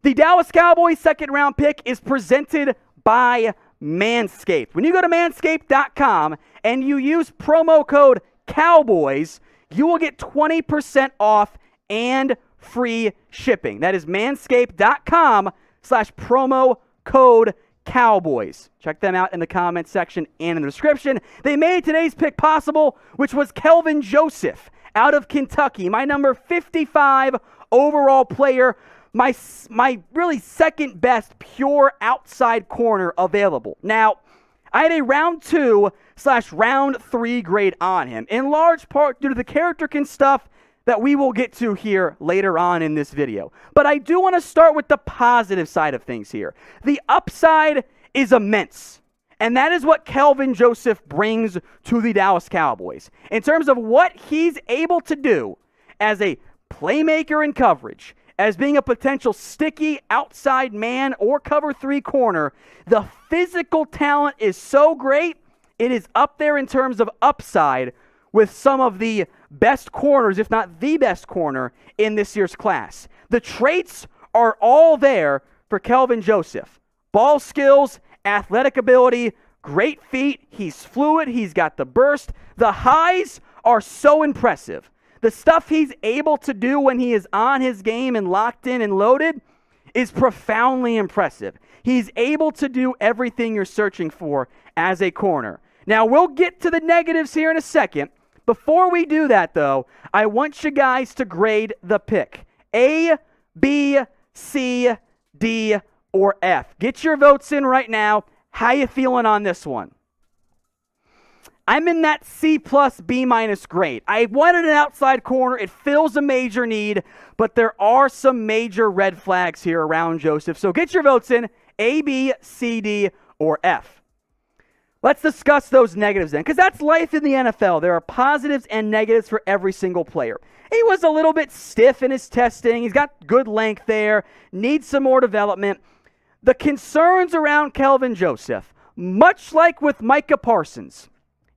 The Dallas Cowboys second-round pick is presented by Manscaped. When you go to manscaped.com and you use promo code COWBOYS, you will get 20% off and free shipping. That is manscaped.com/promo code COWBOYS. Check them out in the comments section and in the description. They made today's pick possible, which was Kelvin Joseph out of Kentucky, my number 55 overall player, my really second best pure outside corner available. Now, I had a round 2/round 3 grade on him, in large part due to the character stuff that we will get to here later on in this video. But I do want to start with the positive side of things here. The upside is immense, and that is what Kelvin Joseph brings to the Dallas Cowboys. In terms of what he's able to do as a playmaker in coverage, as being a potential sticky outside man or cover 3 corner, the physical talent is so great, it is up there in terms of upside with some of the best corners, if not the best corner, in this year's class. The traits are all there for Kelvin Joseph. Ball skills, athletic ability, great feet, he's fluid, he's got the burst. The highs are so impressive. The stuff he's able to do when he is on his game and locked in and loaded is profoundly impressive. He's able to do everything you're searching for as a corner. Now, we'll get to the negatives here in a second. Before we do that, though, I want you guys to grade the pick. A, B, C, D, or F. Get your votes in right now. How you feeling on this one? I'm in that C+, B- grade. I wanted an outside corner. It fills a major need, but there are some major red flags here around Joesph. So get your votes in, A, B, C, D, or F. Let's discuss those negatives then, because that's life in the NFL. There are positives and negatives for every single player. He was a little bit stiff in his testing. He's got good length there, needs some more development. The concerns around Kelvin Joseph, much like with Micah Parsons,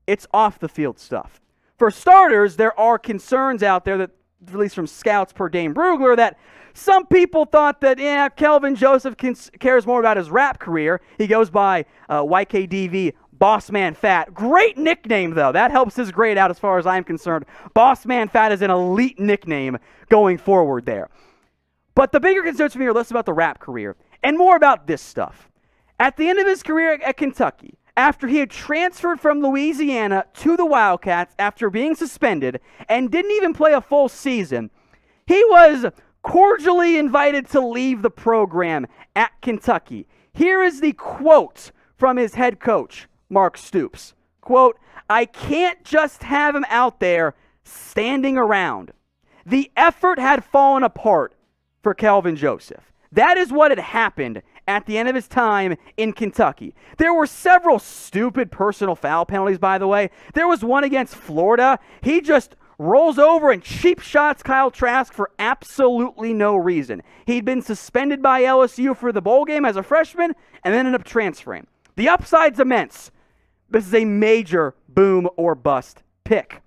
it's off the field stuff. For starters, there are concerns out there that, at least from scouts per Dane Brugler, that some people thought that, Kelvin Joseph cares more about his rap career. He goes by YKDV, Boss Man Fat. Great nickname, though. That helps his grade out as far as I'm concerned. Boss Man Fat is an elite nickname going forward there. But the bigger concerns for me are less about the rap career and more about this stuff. At the end of his career at Kentucky, after he had transferred from Louisiana to the Wildcats after being suspended and didn't even play a full season, he was cordially invited to leave the program at Kentucky. Here is the quote from his head coach, Mark Stoops. Quote, "I can't just have him out there standing around." The effort had fallen apart for Kelvin Joseph. That is what had happened at the end of his time in Kentucky. There were several stupid personal foul penalties, by the way. There was one against Florida. He just rolls over and cheap shots Kyle Trask for absolutely no reason. He'd been suspended by LSU for the bowl game as a freshman and then ended up transferring. The upside's immense. This is a major boom or bust pick.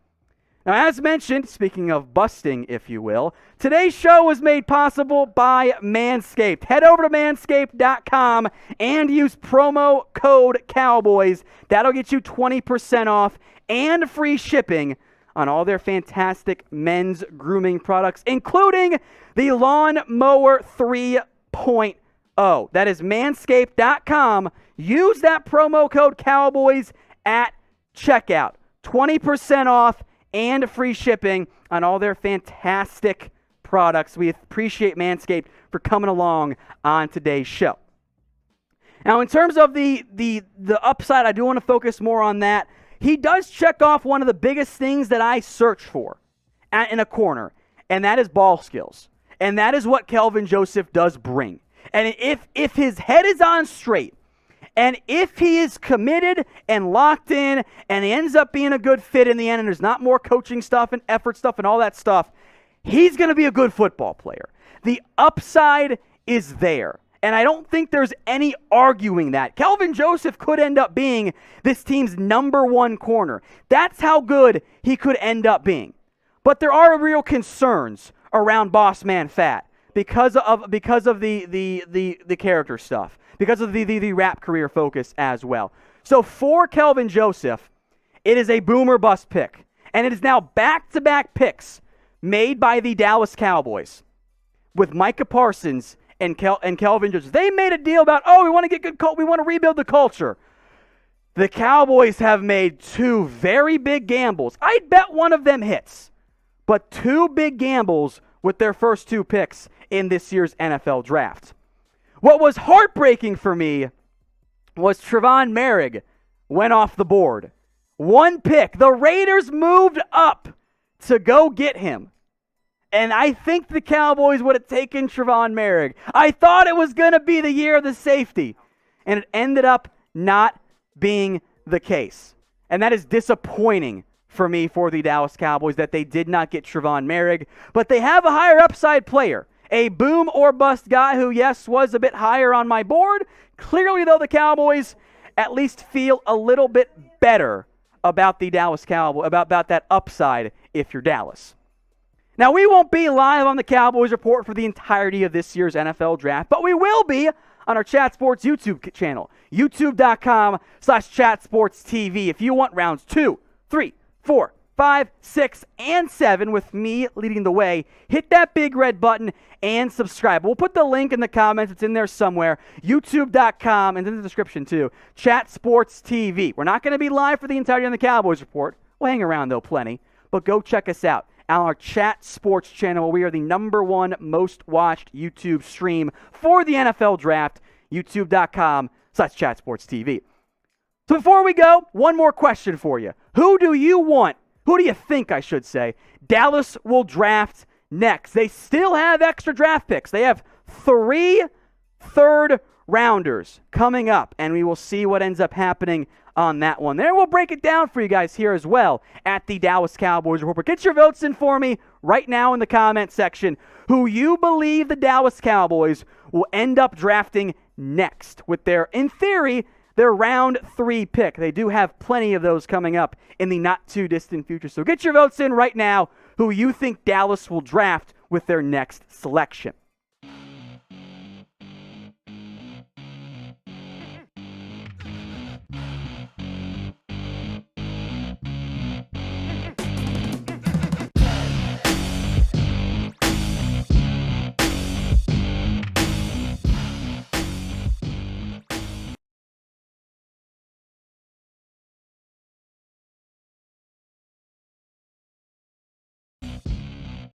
Now, as mentioned, speaking of busting, if you will, today's show was made possible by Manscaped. Head over to manscaped.com and use promo code COWBOYS. That'll get you 20% off and free shipping on all their fantastic men's grooming products, including the Lawn Mower 3.0. That is manscaped.com. Use that promo code COWBOYS at checkout. 20% off and free shipping on all their fantastic products. We appreciate Manscaped for coming along on today's show. Now, in terms of the upside, I do want to focus more on that. He does check off one of the biggest things that I search for in a corner, and that is ball skills. And that is what Kelvin Joseph does bring. And if his head is on straight, and if he is committed and locked in and he ends up being a good fit in the end and there's not more coaching stuff and effort stuff and all that stuff, he's going to be a good football player. The upside is there. And I don't think there's any arguing that. Kelvin Joseph could end up being this team's number one corner. That's how good he could end up being. But there are real concerns around Boss Man Fat because of the character stuff, because of the rap career focus as well. So for Kelvin Joseph, it is a boomer bust pick. And it is now back-to-back picks made by the Dallas Cowboys with Micah Parsons and Kelvin Joseph. They made a deal about, we want to get good, we want to rebuild the culture. The Cowboys have made two very big gambles. I'd bet one of them hits, but two big gambles with their first two picks in this year's NFL draft. What was heartbreaking for me was Trevon Merrick went off the board. One pick. The Raiders moved up to go get him. And I think the Cowboys would have taken Trevon Merrick. I thought it was going to be the year of the safety. And it ended up not being the case. And that is disappointing for me for the Dallas Cowboys that they did not get Trevon Merrick. But they have a higher upside player. A boom or bust guy who, yes, was a bit higher on my board. Clearly, though, the Cowboys at least feel a little bit better about the Dallas Cowboys, about that upside if you're Dallas. Now, we won't be live on the Cowboys Report for the entirety of this year's NFL Draft, but we will be on our Chat Sports YouTube channel, youtube.com/chatsportstv. If you want rounds 2, 3, 4, 5, 6, and 7 with me leading the way, hit that big red button and subscribe. We'll put the link in the comments. It's in there somewhere. YouTube.com, and in the description too. Chat Sports TV. We're not going to be live for the entirety of the Cowboys Report. We'll hang around, though, plenty. But go check us out on our Chat Sports channel. We are the #1 most watched YouTube stream for the NFL Draft. YouTube.com/chatsportstv. So before we go, one more question for you. Who do you think, I should say, Dallas will draft next? They still have extra draft picks. They have 3 third-rounders coming up, and we will see what ends up happening on that one. There, we'll break it down for you guys here as well at the Dallas Cowboys Report. Get your votes in for me right now in the comment section. Who you believe the Dallas Cowboys will end up drafting next with their, in theory, their round 3 pick. They do have plenty of those coming up in the not-too-distant future. So get your votes in right now who you think Dallas will draft with their next selection.